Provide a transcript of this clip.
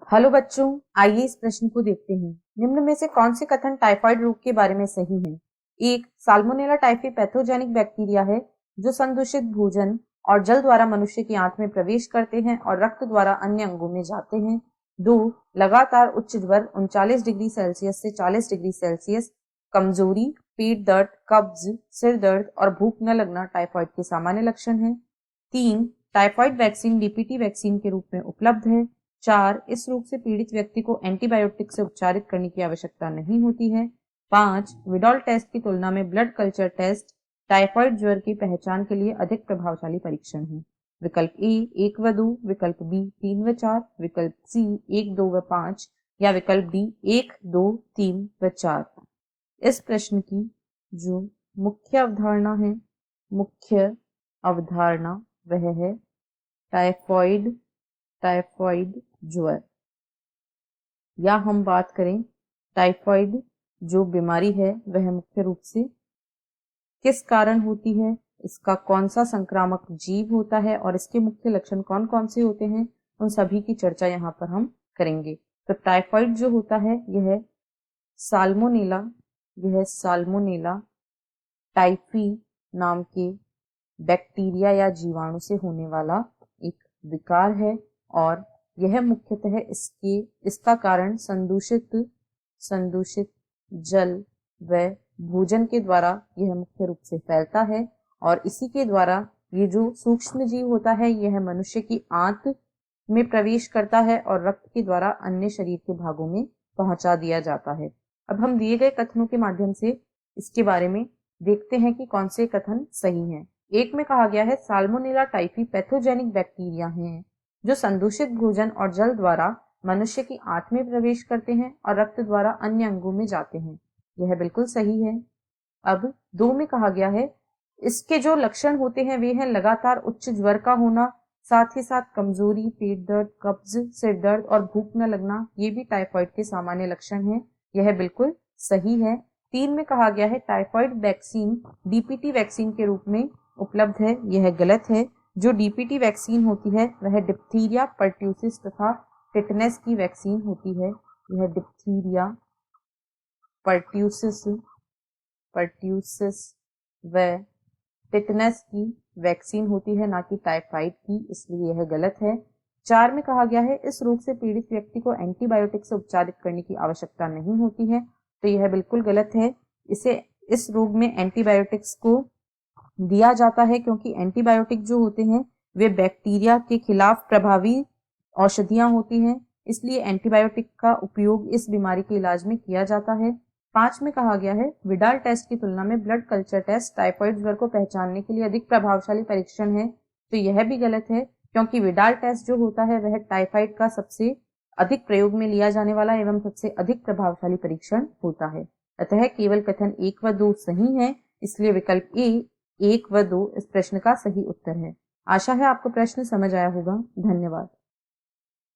Hello बच्चों, आइए इस प्रश्न को देखते हैं। निम्न में से कौन से कथन टाइफाइड रोग के बारे में सही हैं? एक, साल्मोनेला टाइफी पैथोजेनिक बैक्टीरिया है जो संदूषित भोजन और जल द्वारा मनुष्य की आंत में प्रवेश करते हैं और रक्त द्वारा अन्य अंगों में जाते हैं। दो, लगातार उच्च ज्वर 39 डिग्री सेल्सियस से 40 डिग्री सेल्सियस, कमजोरी, पेट दर्द, कब्ज, सिर दर्द और भूख न लगना टाइफाइड के सामान्य लक्षण हैं। तीन, टाइफाइड वैक्सीन डीपीटी वैक्सीन के रूप में उपलब्ध है। चार, इस रोग से पीड़ित व्यक्ति को एंटीबायोटिक से उपचारित करने की आवश्यकता नहीं होती है। पांच, विडॉल टेस्ट की तुलना में ब्लड कल्चर टेस्ट टाइफाइड ज्वर की पहचान के लिए अधिक प्रभावशाली परीक्षण है। विकल्प ए 1 व 2, विकल्प बी 3 व 4, विकल्प सी 1, 2 व 5 या विकल्प डी 1, 2, 3 व 4। इस प्रश्न की जो मुख्य अवधारणा है, मुख्य अवधारणा वह है टाइफाइड ज्वर, या हम बात करें टाइफाइड जो बीमारी है वह मुख्य रूप से किस कारण होती है, इसका कौन सा संक्रामक जीव होता है और इसके मुख्य लक्षण कौन कौन से होते हैं, उन सभी की चर्चा यहाँ पर हम करेंगे। तो टाइफाइड जो होता है यह साल्मोनेला टाइफी नाम के बैक्टीरिया या जीवाणु से होने वाला एक विकार है और यह मुख्यतः इसका कारण संदूषित जल व भोजन के द्वारा यह मुख्य रूप से फैलता है और इसी के द्वारा ये जो सूक्ष्म जीव होता है यह मनुष्य की आंत में प्रवेश करता है और रक्त के द्वारा अन्य शरीर के भागों में पहुंचा दिया जाता है। अब हम दिए गए कथनों के माध्यम से इसके बारे में देखते हैं कि कौन से कथन सही हैं। एक में कहा गया है साल्मोनेला टाइफी पैथोजेनिक बैक्टीरिया हैं जो संदूषित भोजन और जल द्वारा मनुष्य की आंत में प्रवेश करते हैं और रक्त द्वारा अन्य अंगों में जाते हैं। यह बिल्कुल सही है। अब दो में कहा गया है इसके जो लक्षण होते हैं वे हैं लगातार उच्च ज्वर का होना, साथ ही साथ कमजोरी, पेट दर्द, कब्ज, सिर दर्द और भूख न लगना, ये भी टाइफाइड के सामान्य लक्षण हैं। यह बिल्कुल सही है। तीन में कहा गया है टाइफाइड वैक्सीन डीपीटी वैक्सीन के रूप में उपलब्ध है, यह गलत है। जो डीपीटी वैक्सीन होती है वह डिप्थीरिया, पर्ट्यूसिस तथा टिटनेस की वैक्सीन होती है। यह डिप्थीरिया, पर्ट्यूसिस व टिटनेस की वैक्सीन होती है, ना कि टाइफाइड की, इसलिए यह गलत है। चार में कहा गया है इस रोग से पीड़ित व्यक्ति को एंटीबायोटिक से उपचारित करने की आवश्यकता नहीं होती है, तो यह बिल्कुल गलत है। इस रोग में एंटीबायोटिक्स को दिया जाता है क्योंकि एंटीबायोटिक जो होते हैं वे बैक्टीरिया के खिलाफ प्रभावी औषधियां होती हैं, इसलिए एंटीबायोटिक का उपयोग इस बीमारी के इलाज में किया जाता है। पांच में कहा गया है विडाल टेस्ट की तुलना में ब्लड कल्चर टेस्ट टाइफाइड ज्वर को पहचानने के लिए अधिक प्रभावशाली परीक्षण है, तो यह भी गलत है क्योंकि विडाल टेस्ट जो होता है वह टाइफाइड का सबसे अधिक प्रयोग में लिया जाने वाला एवं सबसे अधिक प्रभावशाली परीक्षण होता है। अतः केवल कथन 1 व 2 सही है, इसलिए विकल्प ए 1 व 2 इस प्रश्न का सही उत्तर है। आशा है आपको प्रश्न समझ आया होगा। धन्यवाद।